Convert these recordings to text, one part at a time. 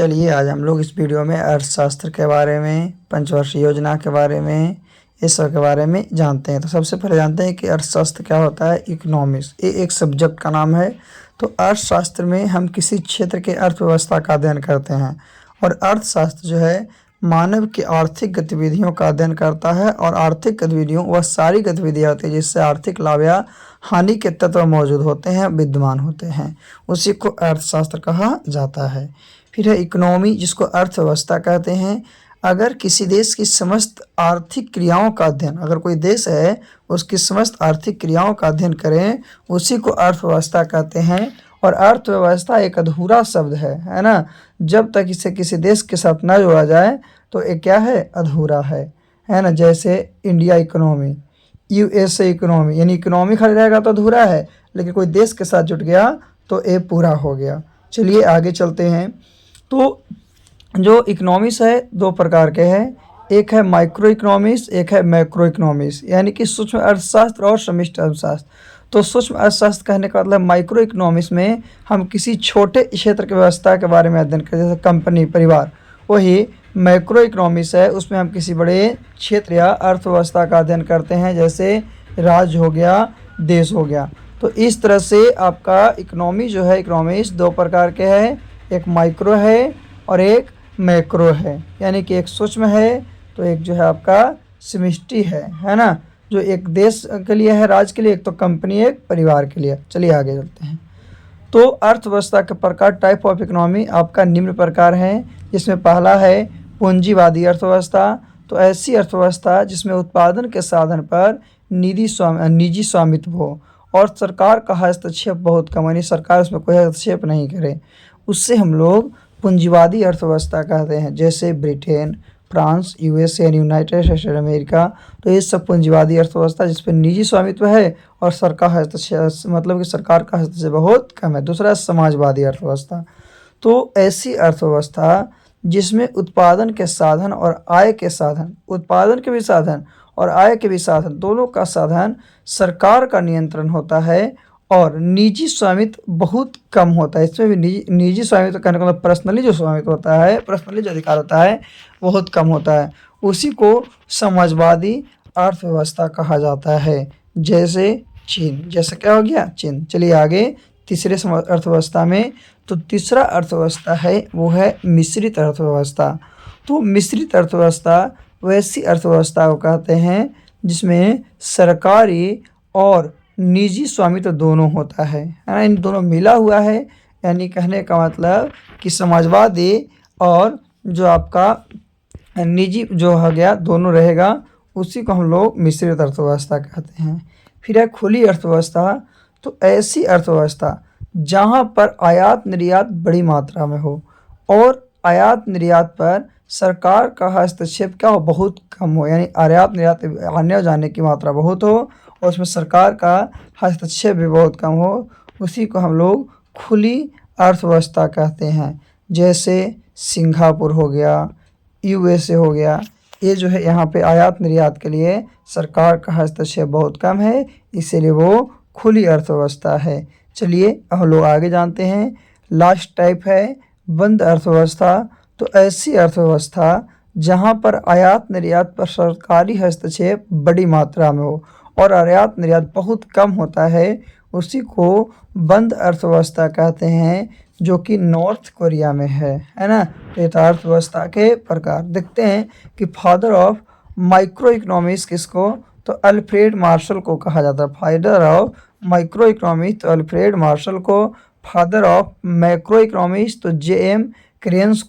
चलिए आज हम लोग इस वीडियो में अर्थशास्त्र के बारे में, पंचवर्षीय योजना के बारे में, इस सब के बारे में जानते हैं। तो सबसे पहले जानते हैं कि अर्थशास्त्र क्या होता है। इकोनॉमिक्स ये एक सब्जेक्ट का नाम है। तो अर्थशास्त्र में हम किसी क्षेत्र के अर्थव्यवस्था का अध्ययन करते हैं और अर्थशास्त्र जो है मानव की आर्थिक गतिविधियों का अध्ययन करता है और आर्थिक गतिविधियों वह सारी गतिविधियाँ होती है जिससे आर्थिक लाभ या हानि के तत्व मौजूद होते हैं, विद्यमान होते हैं, उसी को अर्थशास्त्र कहा जाता है। फिर है इकोनॉमी, जिसको अर्थव्यवस्था कहते हैं। अगर किसी देश की समस्त आर्थिक क्रियाओं का अध्ययन, अगर कोई देश है उसकी समस्त आर्थिक क्रियाओं का अध्ययन करें, उसी को अर्थव्यवस्था कहते हैं। और अर्थव्यवस्था एक अधूरा शब्द है ना। जब तक इसे किसी देश के साथ न जोड़ा जाए तो ये क्या है, अधूरा है ना। जैसे इंडिया इकोनॉमी, यूएसए इकोनॉमी, यानी इकोनॉमी खाली रहेगा तो अधूरा है, लेकिन कोई देश के साथ जुट गया तो ये पूरा हो गया। चलिए आगे चलते हैं। तो जो इकोनॉमिक्स है दो प्रकार के हैं, एक है माइक्रो इकोनॉमिक्स, एक है मैक्रो इकोनॉमिक्स, यानी कि सूक्ष्म अर्थशास्त्र और समष्टि अर्थशास्त्र। तो सूक्ष्म अर्थशास्त्र कहने का मतलब माइक्रो इकोनॉमिक्स में हम किसी छोटे क्षेत्र की व्यवस्था के बारे में अध्ययन करते हैं, जैसे कंपनी, परिवार। वही मैक्रो इकोनॉमिक्स है, उसमें हम किसी बड़े क्षेत्र या अर्थव्यवस्था का अध्ययन करते हैं, जैसे राज्य हो गया, देश हो गया। तो इस तरह से आपका इकोनॉमी जो है, इकोनॉमिक्स दो प्रकार के हैं, एक माइक्रो है और एक मैक्रो है, यानी कि एक सूक्ष्म है तो एक जो है आपका समष्टि है ना। जो एक देश के लिए है, राज्य के लिए, एक तो कंपनी, एक परिवार के लिए। चलिए आगे चलते हैं। तो अर्थव्यवस्था के प्रकार, टाइप ऑफ इकोनॉमी आपका निम्न प्रकार है, जिसमें पहला है पूंजीवादी अर्थव्यवस्था। तो ऐसी अर्थव्यवस्था जिसमें उत्पादन के साधन पर निजी स्वामित्व हो और सरकार का हस्तक्षेप बहुत कम, यानी सरकार उसमें कोई हस्तक्षेप नहीं करे, उससे हम लोग पूंजीवादी अर्थव्यवस्था कहते हैं। जैसे ब्रिटेन, फ्रांस, यूएसए यानी यूनाइटेड स्टेट्स अमेरिका। तो ये सब पूंजीवादी अर्थव्यवस्था जिस पर निजी स्वामित्व है और सरकार हस्तक्षेप, मतलब कि सरकार का हस्तक्षेप बहुत कम है। दूसरा समाजवादी अर्थव्यवस्था। तो ऐसी अर्थव्यवस्था जिसमें उत्पादन के साधन और आय के साधन, उत्पादन के भी साधन और आय के भी साधन, दोनों का साधन सरकार का नियंत्रण होता है और निजी स्वामित्व बहुत कम होता है। इसमें भी निजी स्वामित्व कहने का मतलब पर्सनली जो स्वामित्व होता है, पर्सनली जो अधिकार होता है बहुत कम होता है, उसी को समाजवादी अर्थव्यवस्था कहा जाता है। जैसे चीन, जैसे क्या हो गया, चीन। चलिए आगे तीसरे अर्थव्यवस्था में। तो तीसरा अर्थव्यवस्था है वो है मिश्रित अर्थव्यवस्था। तो मिश्रित अर्थव्यवस्था वैसी अर्थव्यवस्था को कहते हैं जिसमें सरकारी और निजी स्वामित्व दोनों होता है ना, इन दोनों मिला हुआ है। यानी कहने का मतलब कि समाजवादी और जो आपका निजी जो हो गया दोनों रहेगा, उसी को हम लोग मिश्रित अर्थव्यवस्था कहते हैं। फिर है खुली अर्थव्यवस्था। तो ऐसी अर्थव्यवस्था जहाँ पर आयात निर्यात बड़ी मात्रा में हो और आयात निर्यात पर सरकार का हस्तक्षेप क्या हो, बहुत कम हो, यानी आयात निर्यात आने और जाने की मात्रा बहुत हो और उसमें सरकार का हस्तक्षेप भी बहुत कम हो, उसी को हम लोग खुली अर्थव्यवस्था कहते हैं। जैसे सिंगापुर हो गया, यूएसए हो गया, ये जो है यहाँ पे आयात निर्यात के लिए सरकार का हस्तक्षेप बहुत कम है, इसीलिए वो खुली अर्थव्यवस्था है। चलिए हम लोग आगे जानते हैं। लास्ट टाइप है बंद अर्थव्यवस्था। तो ऐसी अर्थव्यवस्था जहाँ पर आयात निर्यात पर सरकारी हस्तक्षेप बड़ी मात्रा में हो और आयात निर्यात बहुत कम होता है, उसी को बंद अर्थव्यवस्था कहते हैं, जो कि नॉर्थ कोरिया में है ना। तो अर्थव्यवस्था के प्रकार देखते हैं कि फादर ऑफ माइक्रो इकोनॉमिक्स किसको, तो अल्फ्रेड मार्शल को कहा जाता है। फादर ऑफ माइक्रो इकोनॉमिक्स तो अल्फ्रेड मार्शल को, फादर ऑफ मैक्रो इकोनॉमिक्स तो जेएम क्रेन्स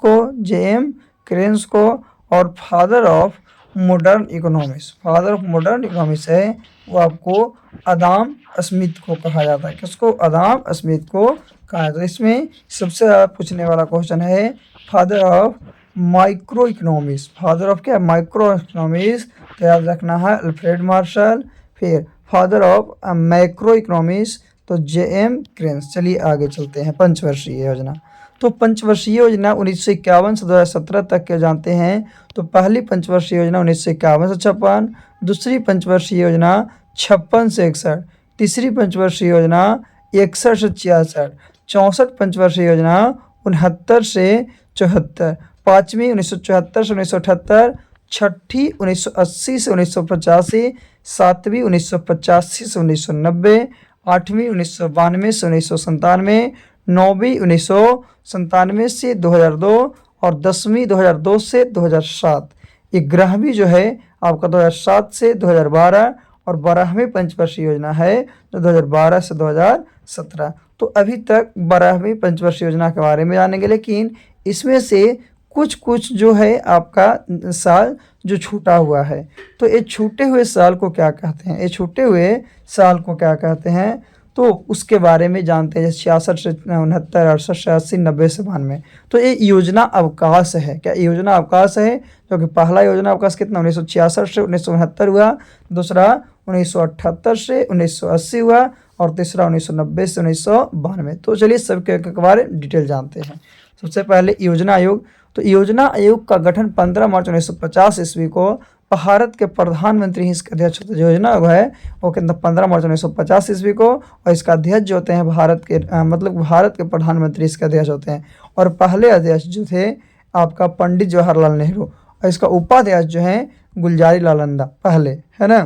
को, और father of modern economics, father of modern economics है वो आपको अदाम स्मिथ को कहा जाता है। किसको, अदाम स्मिथ को कहा जाता है। इसमें सबसे ज़्यादा पूछने वाला क्वेश्चन है father of micro economics. Father of क्या, माइक्रो इकोनॉमिक्स, तो याद रखना है अल्फ्रेड मार्शल। फिर फादर ऑफ मैक्रो इकोनॉमिक्स तो जेएम क्रेन्स। चलिए आगे चलते हैं। पंचवर्षीय योजना। तो पंचवर्षीय योजना 1951 से 2017 तक के जानते हैं। तो पहली पंचवर्षीय योजना 1951 से 56, दूसरी पंचवर्षीय योजना 56 से 61, तीसरी पंचवर्षीय योजना 61 से 66, 64 पंचवर्षीय योजना 69 से 1974, पाँचवीं 1974 से 1978, छठी 1980 से 1985, सातवीं 1985 से 1990, आठवीं 1992 से 1997, नौवीं 1997 से 2002 और 10वीं 2002 से 2007। 11वीं जो है आपका 2007 से 2012 और 12वीं पंचवर्षीय योजना है जो 2012 से 2017। तो अभी तक 12वीं पंचवर्षीय योजना के बारे में जानेंगे, लेकिन इसमें से कुछ कुछ जो है आपका साल जो छूटा हुआ है, तो ये छूटे हुए साल को क्या कहते हैं, ये छूटे हुए साल को क्या कहते हैं, तो उसके बारे में जानते हैं। 66 से 69, 68 से 80, 90 से 92। तो ये योजना अवकाश है। क्या योजना अवकाश है? क्योंकि पहला योजना अवकाश कितना 1966 से 1969 हुआ, दूसरा 1978 से 1980 हुआ और तीसरा 1990 से 1992। तो चलिए सबके बारे में डिटेल जानते हैं। सबसे पहले योजना आयोग। तो योजना आयोग का गठन 15 मार्च 1950 ईस्वी को भारत के प्रधानमंत्री ही इसका अध्यक्ष होते हैं। योजना आयोग है वो कितना 15 मार्च 1950 ईस्वी को, और इसका अध्यक्ष जो होते हैं भारत के मतलब भारत के प्रधानमंत्री इसके अध्यक्ष होते हैं। और पहले अध्यक्ष जो थे आपका पंडित जवाहरलाल नेहरू, और इसका उपाध्यक्ष जो है गुलजारी लाल नंदा पहले, है ना।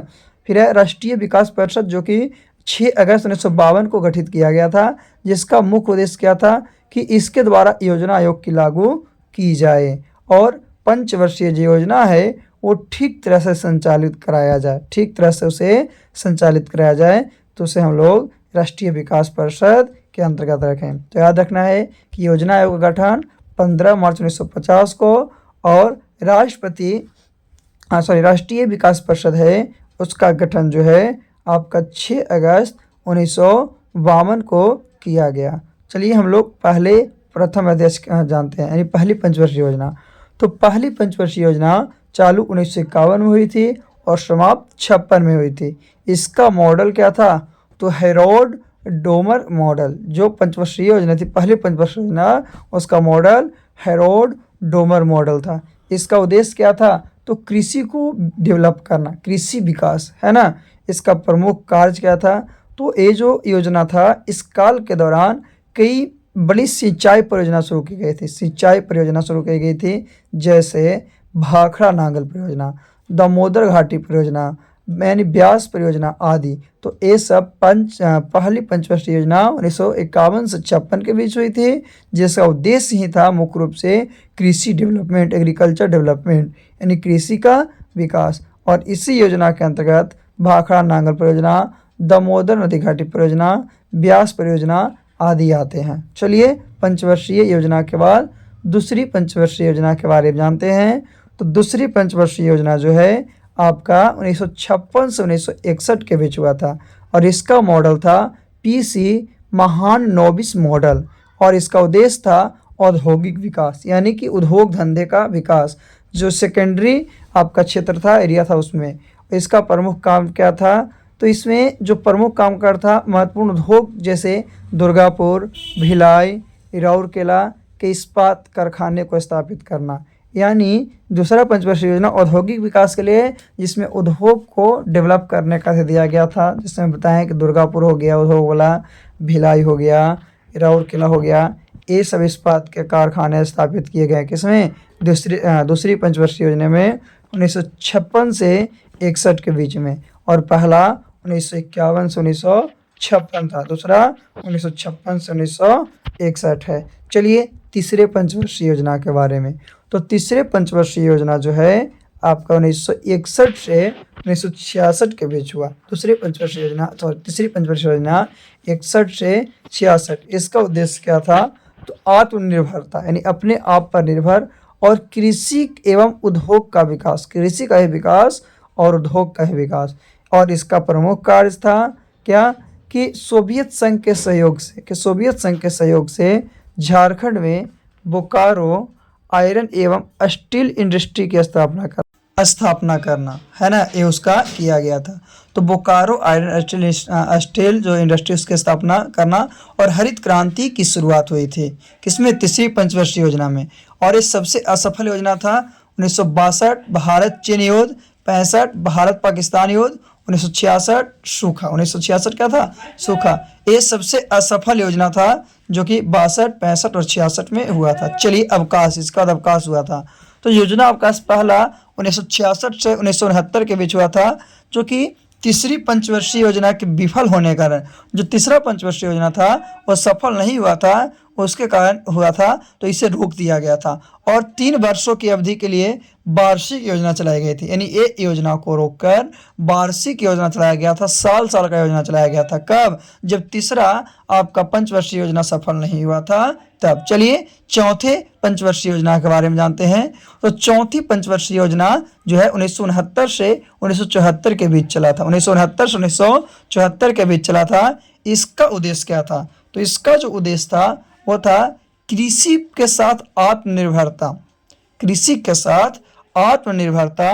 फिर है राष्ट्रीय विकास परिषद, जो कि 6 अगस्त 1952 को गठित किया गया था, जिसका मुख्य उद्देश्य क्या था कि इसके द्वारा योजना आयोग की लागू की जाए और पंचवर्षीय जो योजना है वो ठीक तरह से संचालित कराया जाए, ठीक तरह से उसे संचालित कराया जाए। तो उसे हम लोग राष्ट्रीय विकास परिषद के अंतर्गत रखें। तो याद रखना है कि योजना आयोग का गठन 15 मार्च 1950 को, और राष्ट्रीय विकास परिषद है उसका गठन जो है आपका 6 अगस्त 1952 को किया गया। चलिए हम लोग पहले प्रथम अध्यक्ष जानते हैं, यानी पहली पंचवर्षीय योजना। तो पहली पंचवर्षीय योजना चालू 1951 में हुई थी और समाप्त 56 में हुई थी। इसका मॉडल क्या था? तो हेरोल्ड डोमर मॉडल, जो पंचवर्षीय योजना थी पहली पंचवर्षीय योजना, उसका मॉडल हेरोल्ड डोमर मॉडल था। इसका उद्देश्य क्या था? तो कृषि को डेवलप करना, कृषि विकास, है ना। इसका प्रमुख कार्य क्या था? तो ये जो योजना था इस काल के दौरान कई बड़ी सिंचाई परियोजना शुरू की गई थी, सिंचाई परियोजना शुरू की गई थी, जैसे भाखड़ा नांगल परियोजना, दामोदर घाटी परियोजना, यानी ब्यास परियोजना आदि। तो ये सब पहली पंचवर्षीय योजना 1951 से 56 के बीच हुई थी, जिसका उद्देश्य ही था मुख्य रूप से कृषि डेवलपमेंट, एग्रीकल्चर डेवलपमेंट, यानी कृषि का विकास। और इसी योजना के अंतर्गत भाखड़ा नांगल परियोजना, दामोदर नदी घाटी परियोजना, ब्यास परियोजना आदि आते हैं। चलिए पंचवर्षीय योजना के बाद दूसरी पंचवर्षीय योजना के बारे में जानते हैं। तो दूसरी पंचवर्षीय योजना जो है आपका 1956 से 1961 के बीच हुआ था, और इसका मॉडल था पीसी महालनोबिस मॉडल, और इसका उद्देश्य था औद्योगिक विकास, यानी कि उद्योग धंधे का विकास। जो सेकेंडरी आपका क्षेत्र था, एरिया था, उसमें इसका प्रमुख काम क्या था? तो इसमें जो प्रमुख काम कर था महत्वपूर्ण उद्योग जैसे दुर्गापुर, भिलाई, राउरकेला के इस्पात कारखाने को स्थापित करना। यानी दूसरा पंचवर्षीय योजना औद्योगिक विकास के लिए, जिसमें उद्योग को डेवलप करने का दिया गया था, जिसमें बताएं कि दुर्गापुर हो गया उद्योग वाला, भिलाई हो गया, राउरकेला हो गया, ये सब इस्पात के कारखाने स्थापित किए गए। किसमें? दूसरी पंचवर्षीय योजना में 1956 से 61 के बीच में, और पहला 1951 से 1956 था, दूसरा 1956 से 1961 है। चलिए तीसरे पंचवर्षीय योजना के बारे में। तो तीसरे पंचवर्षीय योजना जो है आपका 1961 से 1966 के बीच हुआ। तीसरी पंचवर्षीय योजना 61 से 66। इसका उद्देश्य क्या था? तो आत्मनिर्भरता, यानी अपने आप पर निर्भर, और कृषि एवं उद्योग का विकास, कृषि का ही विकास और उद्योग का ही विकास। और इसका प्रमुख कार्य था क्या? कि सोवियत संघ के सहयोग से झारखंड में बोकारो आयरन एवं स्टील इंडस्ट्री की स्थापना करना, है ना, ये उसका किया गया था। तो बोकारो आयरन स्टील जो इंडस्ट्री उसकी स्थापना करना, और हरित क्रांति की शुरुआत हुई थी किसमें? तीसरी पंचवर्षीय योजना में। और ये सबसे असफल योजना था 1962 भारत चीन युद्ध, 65 भारत पाकिस्तान युद्ध, 1966 सूखा, 1966 क्या था, सूखा। ये सबसे असफल योजना था जो कि 62, 65 और 66 में हुआ था। चलिए अवकाश, इसका अवकाश हुआ था। तो योजना अवकाश पहला 1966 से 1969 के बीच हुआ था, जो कि तीसरी पंचवर्षीय योजना के विफल होने के कारण, जो तीसरा पंचवर्षीय योजना था वो सफल नहीं हुआ था, उसके कारण हुआ था, तो इसे रोक दिया गया था। और 3 वर्षों की अवधि के लिए वार्षिक योजना चलाई गई थी, यानी ये योजना को रोककर वार्षिक योजना चलाया गया था, साल साल का योजना चलाया गया था। कब? जब तीसरा आपका पंचवर्षीय योजना सफल नहीं हुआ था तब। चलिए चौथे पंचवर्षीय योजना के बारे में जानते हैं। तो चौथी पंचवर्षीय योजना जो है 1969 से 1974 के बीच चला था, 1969 से 1974 के बीच चला था। इसका उद्देश्य क्या था? तो इसका जो उद्देश्य था वो था कृषि के साथ आत्मनिर्भरता, कृषि के साथ आत्मनिर्भरता,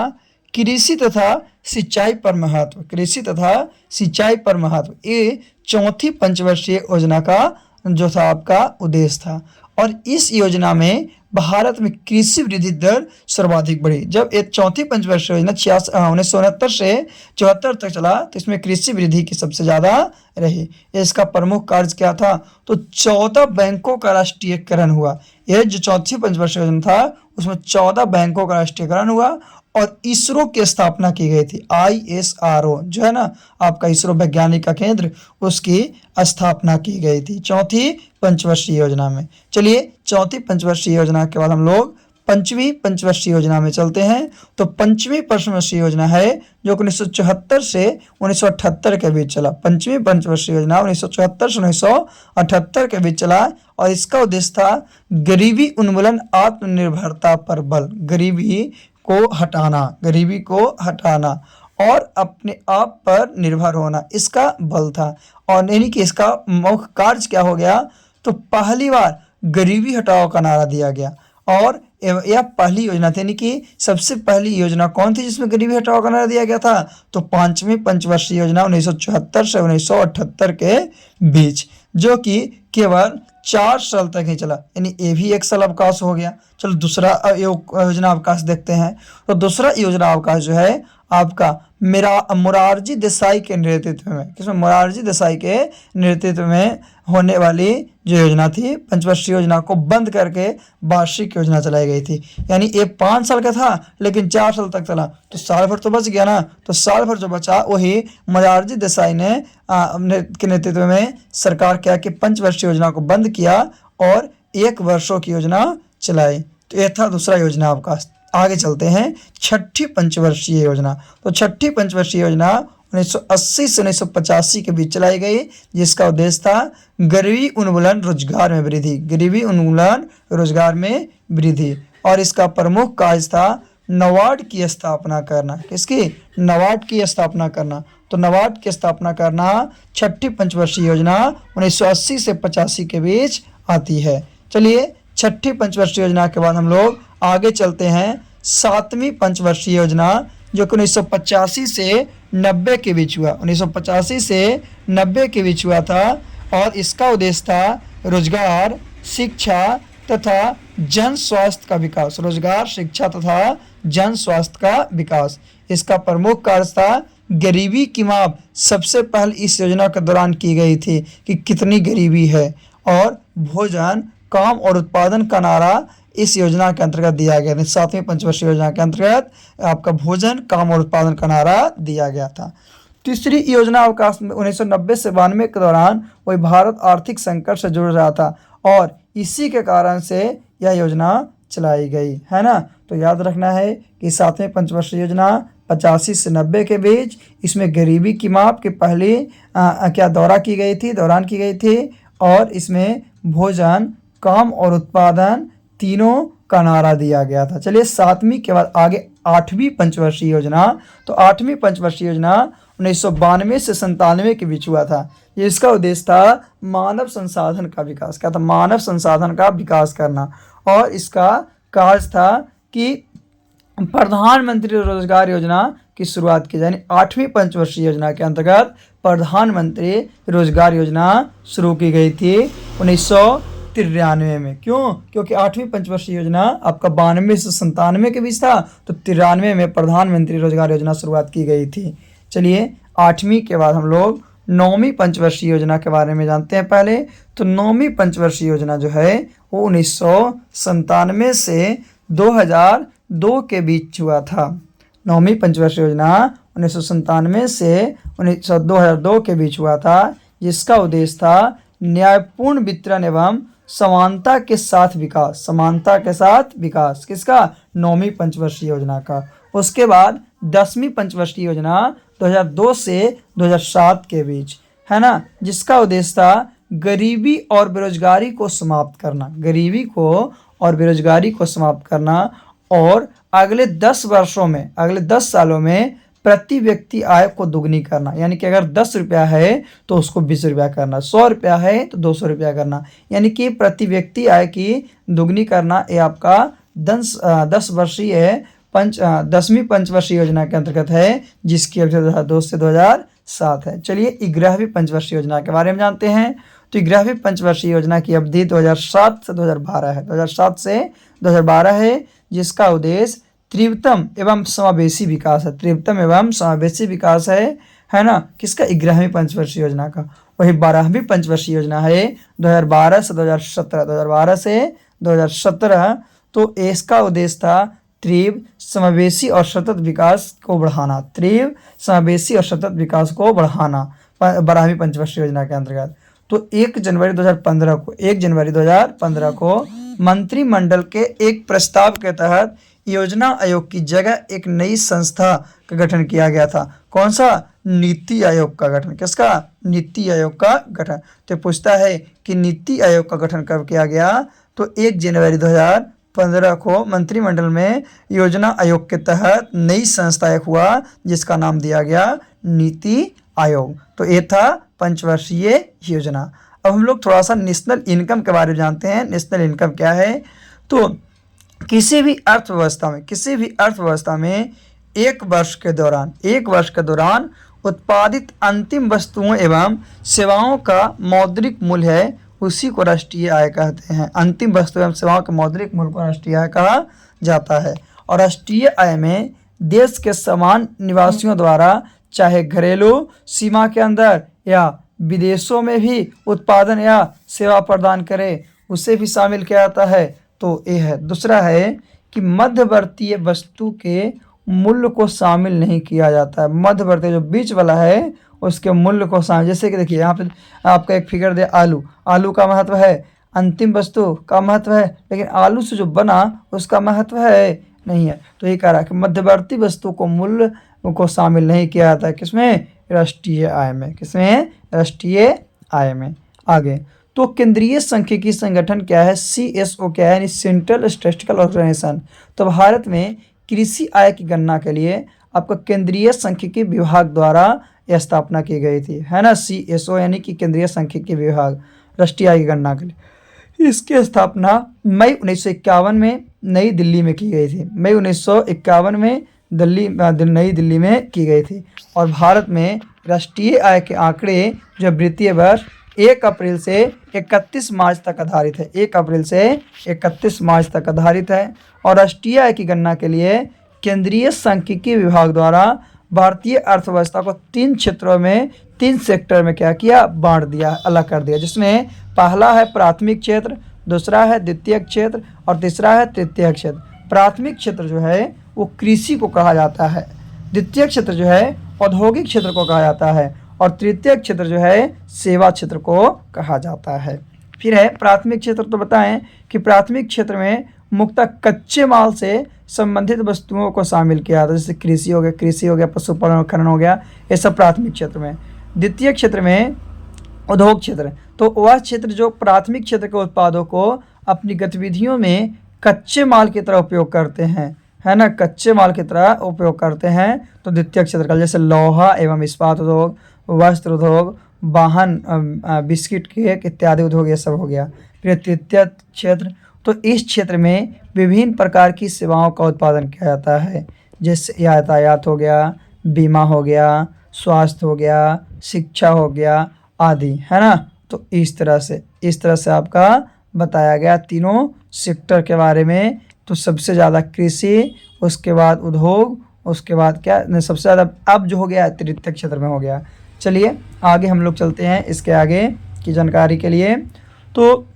कृषि तथा सिंचाई पर महत्व, कृषि तथा सिंचाई पर महत्व, ये चौथी पंचवर्षीय योजना का जो था आपका उद्देश्य था। और इस योजना में भारत में कृषि वृद्धि दर सर्वाधिक बढ़ी। जब एक चौथी पंचवर्षीय योजना 1969 से 74 तक चला तो इसमें कृषि वृद्धि की सबसे ज़्यादा रही। इसका प्रमुख कार्य क्या था? तो 14 बैंकों का राष्ट्रीयकरण हुआ। यह जो चौथी पंचवर्षीय योजना था उसमें 14 बैंकों का राष्ट्रीयकरण हुआ और इसरो की स्थापना की गई थी। ISRO जो है ना आपका इसरो वैज्ञानिक का केंद्र, उसकी स्थापना की गई थी चौथी पंचवर्षीय योजना में। चलिए चौथी पंचवर्षीय योजना के बाद हम लोग पंचवी पंचवर्षीय योजना में चलते हैं। तो पंचवी पंचवर्षीय योजना है जो 1974 से 1978 के बीच चला। पंचवी पंचवर्षीय योजना 1974 से 1978 के बीच चला और इसका उद्देश्य था गरीबी उन्मूलन, आत्मनिर्भरता पर बल, गरीबी को हटाना, गरीबी को हटाना और अपने आप पर निर्भर होना, इसका बल था। और यानी कि इसका मुख्य कार्य क्या हो गया? तो पहली बार गरीबी हटाओ का नारा दिया गया और यह पहली योजना थी। यानी कि सबसे पहली योजना कौन थी जिसमें गरीबी हटाओ का नारा दिया गया था? तो पांचवी पंचवर्षीय योजना 1974 से 1978 के बीच, जो कि केवल 4 साल तक ही चला, यानी ये भी एक साल अवकाश हो गया। चलो दूसरा योजना अवकाश देखते हैं। तो दूसरा योजना अवकाश जो है आपका मोरारजी देसाई के नेतृत्व में, किसमें? मोरारजी देसाई के नेतृत्व में होने वाली जो योजना थी, पंचवर्षीय योजना को बंद करके वार्षिक योजना चलाई गई थी। यानी ये 5 साल का था लेकिन 4 साल तक चला, तो साल भर तो बच गया ना। तो साल भर जो बचा वही मोरारजी देसाई ने के नेतृत्व में सरकार क्या कि पंचवर्षीय योजना को बंद किया और 1 वर्षों की योजना चलाई। तो यह था दूसरा योजना अवकाश। आगे चलते हैं छठी पंचवर्षीय योजना। तो छठी पंचवर्षीय योजना 1980 से 1985 के बीच चलाई गई, जिसका उद्देश्य था गरीबी उन्मूलन, रोजगार में वृद्धि, गरीबी उन्मूलन, रोजगार में वृद्धि। और इसका प्रमुख कार्य था नाबार्ड की स्थापना करना। किसकी? नाबार्ड की स्थापना करना। तो नाबार्ड की स्थापना करना छठी पंचवर्षीय योजना 1980 से 85 के बीच आती है। चलिए छठी पंचवर्षीय योजना के बाद हम लोग आगे चलते हैं सातवीं पंचवर्षीय योजना, जो कि 1985 से 90 के बीच हुआ, 1985 से 90 के बीच हुआ था। और इसका उद्देश्य था रोजगार, शिक्षा तथा जन स्वास्थ्य का विकास, रोजगार, शिक्षा तथा जन स्वास्थ्य का विकास। इसका प्रमुख कार्य था गरीबी की माप सबसे पहले इस योजना के दौरान की गई थी कि कितनी गरीबी है, और भोजन, काम और उत्पादन का नारा इस योजना के अंतर्गत दिया गया था। सातवीं पंचवर्षीय योजना के अंतर्गत आपका भोजन, काम और उत्पादन का नारा दिया गया था। तीसरी योजना अवकाश में 1990 से 92 के दौरान वही भारत आर्थिक संकट से जुड़ रहा था और इसी के कारण से यह योजना चलाई गई है ना। तो याद रखना है कि सातवीं पंचवर्षीय योजना 85 से 90 के बीच, इसमें गरीबी की माप की पहली दौरान की गई थी और इसमें भोजन, काम और उत्पादन तीनों का नारा दिया गया था। चलिए सातवीं के बाद आगे आठवीं पंचवर्षीय योजना। तो आठवीं पंचवर्षीय योजना 1992 से 97 के बीच हुआ था। इसका उद्देश्य था मानव संसाधन का विकास। क्या था? मानव संसाधन का विकास करना। और इसका कार्य था कि प्रधानमंत्री रोजगार योजना की शुरुआत की जाए। आठवीं पंचवर्षीय योजना के अंतर्गत प्रधानमंत्री रोजगार योजना शुरू की गई थी 1993 में। क्यों? क्योंकि आठवीं पंचवर्षीय योजना आपका 92 से 97 के बीच था, तो 93 में प्रधानमंत्री रोजगार योजना शुरुआत की गई थी। चलिए 8वीं के बाद हम लोग 9वीं पंचवर्षीय योजना के बारे में जानते हैं। पहले तो 9वीं पंचवर्षीय योजना जो है वो 1997 से 2002 के बीच हुआ था। 9वीं पंचवर्षीय योजना 1997 से 2002 के बीच हुआ था, जिसका उद्देश्य था न्यायपूर्ण वितरण एवं समानता के साथ विकास। समानता के साथ विकास किसका? 9वीं पंचवर्षीय योजना का। उसके बाद 10वीं पंचवर्षीय योजना 2002 से 2007 के बीच, है ना, जिसका उद्देश्य था गरीबी और बेरोजगारी को समाप्त करना। गरीबी को और बेरोजगारी को समाप्त करना और अगले 10 वर्षों में, अगले 10 सालों में प्रति व्यक्ति आय को दुगनी करना। यानी कि अगर 10 रुपया है तो उसको 20 रुपया करना, 100 रुपया है तो 200 रुपया करना, यानी कि प्रति व्यक्ति आय की दुगनी करना। ये आपका 10 वर्षीय 10वीं पंचवर्षीय योजना के अंतर्गत है, जिसकी अवधि 2002 से 2007 है। चलिए 11वीं पंचवर्षीय योजना के बारे में जानते हैं। तो 11वीं पंचवर्षीय योजना की अवधि 2007 से 2012 है। 2007 से 2012 है, जिसका उद्देश्य तीव्रतम एवं समावेशी विकास है। तीव्रतम एवं समावेशी विकास है ना, किसका? 11वीं पंचवर्षीय योजना का। वही 12वीं पंचवर्षीय योजना है 2012 से 2017। 2012 से 2017, तो इसका उद्देश्य था तीव्र, समावेशी और सतत विकास को बढ़ाना। तीव्र, समावेशी और सतत विकास को बढ़ाना 12वीं पंचवर्षीय योजना के अंतर्गत। तो 1 जनवरी 2015 को मंत्रिमंडल के एक प्रस्ताव के तहत योजना आयोग की जगह एक नई संस्था का गठन किया गया था। कौन सा? नीति आयोग का गठन। किसका? नीति आयोग का गठन। तो पूछता है कि नीति आयोग का गठन कब किया गया? तो 1 जनवरी 2015 को मंत्रिमंडल में योजना आयोग के तहत नई संस्था एक हुआ, जिसका नाम दिया गया नीति आयोग। तो ये था पंचवर्षीय योजना। अब हम लोग थोड़ा सा नेशनल इनकम के बारे में जानते हैं। नेशनल इनकम क्या है? तो किसी भी अर्थव्यवस्था में एक वर्ष के दौरान उत्पादित अंतिम वस्तुओं एवं सेवाओं का मौद्रिक मूल्य है, उसी को राष्ट्रीय आय कहते हैं। अंतिम वस्तु एवं सेवाओं के मौद्रिक मूल्य को राष्ट्रीय आय कहा जाता है। और राष्ट्रीय आय में देश के समान निवासियों द्वारा चाहे घरेलू सीमा के अंदर या विदेशों में भी उत्पादन या सेवा प्रदान करे, उसे भी शामिल किया जाता है। तो ये है। दूसरा है कि मध्यवर्तीय वस्तु के मूल्य को शामिल नहीं किया जाता है। मध्यवर्ती जो बीच वाला है उसके मूल्य को शामिल, जैसे कि देखिए यहाँ पे आपका एक फिगर दे, आलू का महत्व है, अंतिम वस्तु का महत्व है, लेकिन आलू से जो बना उसका महत्व है नहीं है। तो ये कह रहा है कि मध्यवर्ती वस्तु को मूल्य को शामिल नहीं किया जाता है। किसमें? राष्ट्रीय आय में। किसमें? राष्ट्रीय आय में। आगे तो केंद्रीय सांख्यिकी संगठन क्या है? CSO क्या है? यानी सेंट्रल स्टैटिस्टिकल ऑर्गेनाइजेशन। तो भारत में कृषि आय की गणना के लिए आपका केंद्रीय सांख्यिकी विभाग द्वारा यह स्थापना की गई थी, है ना। CSO यानी कि केंद्रीय सांख्यिकी विभाग, राष्ट्रीय आय की गणना के लिए। इसकी स्थापना मई 1951 में नई दिल्ली में की गई थी। मई 1951 में नई दिल्ली में की गई थी। और भारत में राष्ट्रीय आय के आंकड़े जो वित्तीय वर्ष 1 अप्रैल से 31 मार्च तक आधारित है। 1 अप्रैल से 31 मार्च तक आधारित है। और राष्ट्रीय आय की गणना के लिए केंद्रीय सांख्यिकी विभाग द्वारा भारतीय अर्थव्यवस्था को 3 क्षेत्रों में, 3 सेक्टर में क्या किया? बांट दिया, अलग कर दिया, जिसमें पहला है प्राथमिक क्षेत्र, दूसरा है द्वितीयक क्षेत्र और तीसरा है तृतीयक क्षेत्र। प्राथमिक क्षेत्र जो है वो कृषि को कहा जाता है, द्वितीयक क्षेत्र जो है औद्योगिक क्षेत्र को कहा जाता है और तृतीयक क्षेत्र जो है सेवा क्षेत्र को कहा जाता है। फिर है प्राथमिक क्षेत्र। तो बताएं कि प्राथमिक क्षेत्र में मुख्यतः कच्चे माल से संबंधित वस्तुओं को शामिल किया जाता है, जैसे कृषि हो गया, पशुपालन खनन हो गया, ये सब प्राथमिक क्षेत्र में। द्वितीय क्षेत्र में उद्योग क्षेत्र, तो वह क्षेत्र जो प्राथमिक क्षेत्र के उत्पादों को अपनी गतिविधियों में कच्चे माल की तरह उपयोग करते हैं, है ना, कच्चे माल की तरह उपयोग करते हैं, तो द्वितीय क्षेत्र का, जैसे लोहा एवं इस्पात उद्योग, वस्त्र उद्योग, वाहन, बिस्किट, केक इत्यादि उद्योग, ये सब हो गया। फिर तृतीय क्षेत्र, तो इस क्षेत्र में विभिन्न प्रकार की सेवाओं का उत्पादन किया जाता है, जैसे यातायात हो गया, बीमा हो गया, स्वास्थ्य हो गया, शिक्षा हो गया आदि, है ना। तो इस तरह से आपका बताया गया तीनों सेक्टर के बारे में। तो सबसे ज़्यादा कृषि, उसके बाद उद्योग, उसके बाद क्या सबसे ज़्यादा अब जो हो गया तृतीय क्षेत्र में हो गया। चलिए आगे हम लोग चलते हैं इसके आगे की जानकारी के लिए। तो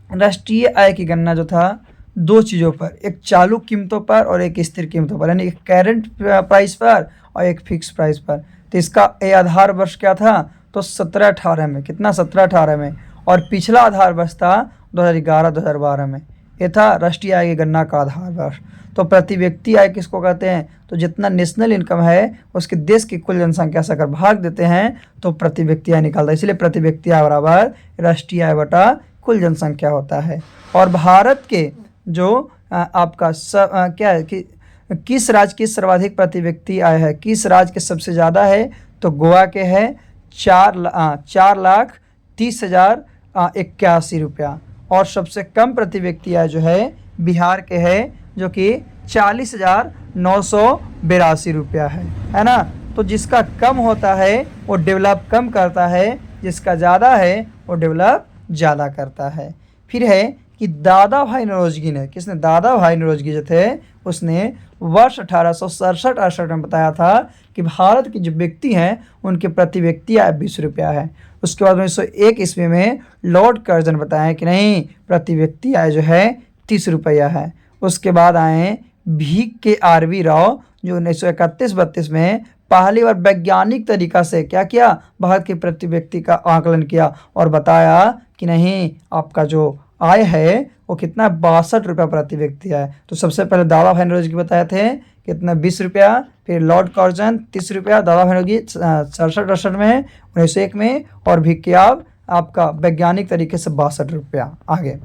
राष्ट्रीय आय की गणना जो था दो चीज़ों पर, एक चालू कीमतों पर और एक स्थिर कीमतों पर, यानी एक करंट प्राइस पर और एक फिक्स प्राइस पर। तो इसका ये आधार वर्ष क्या था, तो 17-18 में, कितना 17-18 में, और पिछला आधार वर्ष था 2011-2012 में। ये था राष्ट्रीय आय की गणना का आधार वर्ष। तो प्रति व्यक्ति आय किसको कहते हैं, तो जितना नेशनल इनकम है उसके देश की कुल जनसंख्या से अगर भाग देते हैं तो प्रति व्यक्ति आय निकलता है। इसलिए प्रति व्यक्ति आय बराबर राष्ट्रीय आय बटा कुल जनसंख्या होता है। और भारत के जो आपका क्या है कि किस राज्य की सर्वाधिक प्रति व्यक्ति आय है, किस राज्य के सबसे ज़्यादा है, तो गोवा के है 4,30,81 रुपया। और सबसे कम प्रति व्यक्ति आय जो है बिहार के है जो कि 40,982 रुपया है ना। तो जिसका कम होता है वो डेवलप कम करता है, जिसका ज़्यादा है वो डेवलप ज़्यादा करता है। फिर है कि दादा भाई नौरोजी ने, किसने, दादा भाई नौरोजी जो थे उसने वर्ष 1867-68 में बताया था कि भारत के जो व्यक्ति हैं उनके प्रति व्यक्ति आय 20 रुपया है। उसके बाद 1901 ईस्वी में लॉर्ड कर्जन बताया कि नहीं, प्रति व्यक्ति आय जो है 30 रुपया है। उसके बाद आए VKRV राव जो 1931-32 में पहली बार वैज्ञानिक तरीका से क्या किया, भारत के प्रति व्यक्ति का आकलन किया और बताया कि नहीं आपका जो आय है वो कितना 62 रुपया प्रति व्यक्ति है। तो सबसे पहले दादा भाई नौरोजी बताए थे कितना 20 रुपया, फिर लॉर्ड कर्जन 30 रुपया, दादा भाई नौरोजी 67-68 में, 1901 में, और VKRV आपका वैज्ञानिक तरीके से 62 रुपया। आगे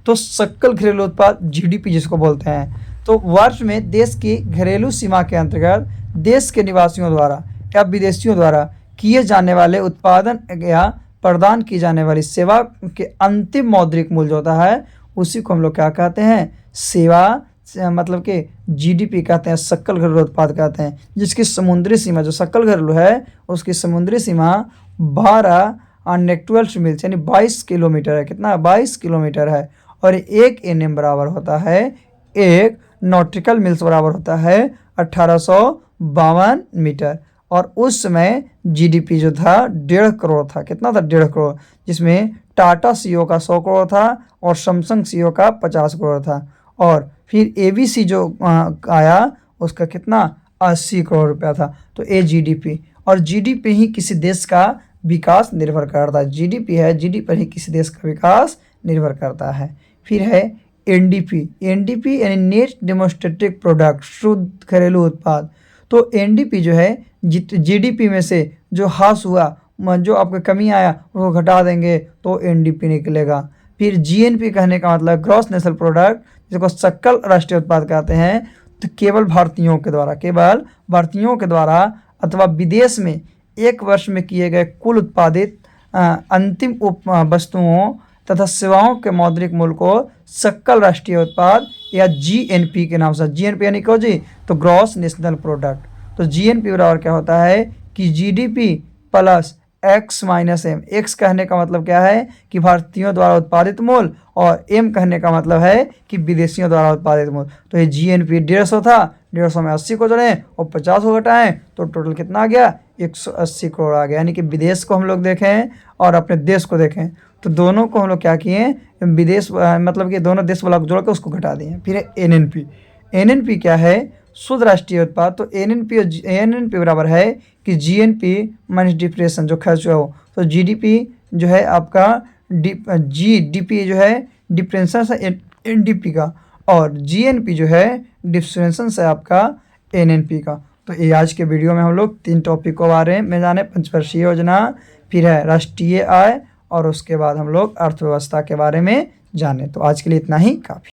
तो सकल घरेलू उत्पाद GDP जिसको बोलते हैं, तो वर्ष में देश की घरेलू सीमा के अंतर्गत देश के निवासियों द्वारा या विदेशियों द्वारा किए जाने वाले उत्पादन या प्रदान की जाने वाली सेवा के अंतिम मौद्रिक मूल्य होता है, उसी को हम लोग क्या कहते हैं, सेवा मतलब कि GDP कहते हैं, सकल घरेलू उत्पाद कहते हैं। जिसकी समुद्री सीमा जो सकल घरेलू है उसकी समुद्री सीमा 12 नेटिकल मील्स यानी 22 किलोमीटर है। कितना, 22 किलोमीटर है। और 1 NM बराबर होता है, 1 नॉटिकल मिल्स बराबर होता है 1852 मीटर। और उस समय GDP जो था 1.5 करोड़ था। कितना था, 1.5 करोड़, जिसमें टाटा CEO का 100 करोड़ था और सैमसंग CEO का 50 करोड़ था। और फिर ABC जो आया उसका कितना, 80 करोड़ रुपया था। तो ये GDP, और GDP ही किसी देश का विकास निर्भर करता है। GDP है, GDP पर ही किसी देश का विकास निर्भर करता है। फिर है NDP यानी नेट डेमोन्स्ट्रेटिव प्रोडक्ट, शुद्ध घरेलू उत्पाद। तो NDP जो है GDP में से जो हास हुआ, जो आपका कमी आया वो घटा देंगे तो NDP निकलेगा। फिर GNP कहने का मतलब ग्रॉस नेशनल प्रोडक्ट, जिसको सकल राष्ट्रीय उत्पाद कहते हैं। तो केवल भारतीयों के द्वारा अथवा विदेश में एक वर्ष में किए गए कुल उत्पादित अंतिम वस्तुओं तथा सेवाओं के मौद्रिक मूल्य को सकल राष्ट्रीय उत्पाद या GNP के नाम से, GNP यानी क्यों जी, तो ग्रॉस नेशनल प्रोडक्ट। तो GNP बराबर क्या होता है कि GDP plus X minus M। X कहने का मतलब क्या है कि भारतीयों द्वारा उत्पादित मूल्य, और M कहने का मतलब है कि विदेशियों द्वारा उत्पादित मूल्य। तो ये GNP 150 था, 150 में 80 को जोड़ें और 50 को घटाएं तो टोटल कितना आ गया, 180 करोड़ आ गया। यानी कि विदेश को हम लोग देखें और अपने देश को देखें तो दोनों को हम लोग क्या किए, विदेश मतलब कि दोनों देश वाला को जोड़ के उसको घटा दिए। फिर NNP क्या है, शुद्ध राष्ट्रीय उत्पाद। तो NNP बराबर है कि GNP माइनस डिप्रेशन जो खर्च हुआ हो। तो GDP जो है आपका GDP जो है डिप्रेशन से NDP का, और GNP जो है डिप्रेशन से आपका NNP का। तो ये आज के वीडियो में हम लोग 3 टॉपिक को बारे में जाने, पंचवर्षीय योजना, फिर है राष्ट्रीय आय, और उसके बाद हम लोग अर्थव्यवस्था के बारे में जाने। तो आज के लिए इतना ही काफ़ी।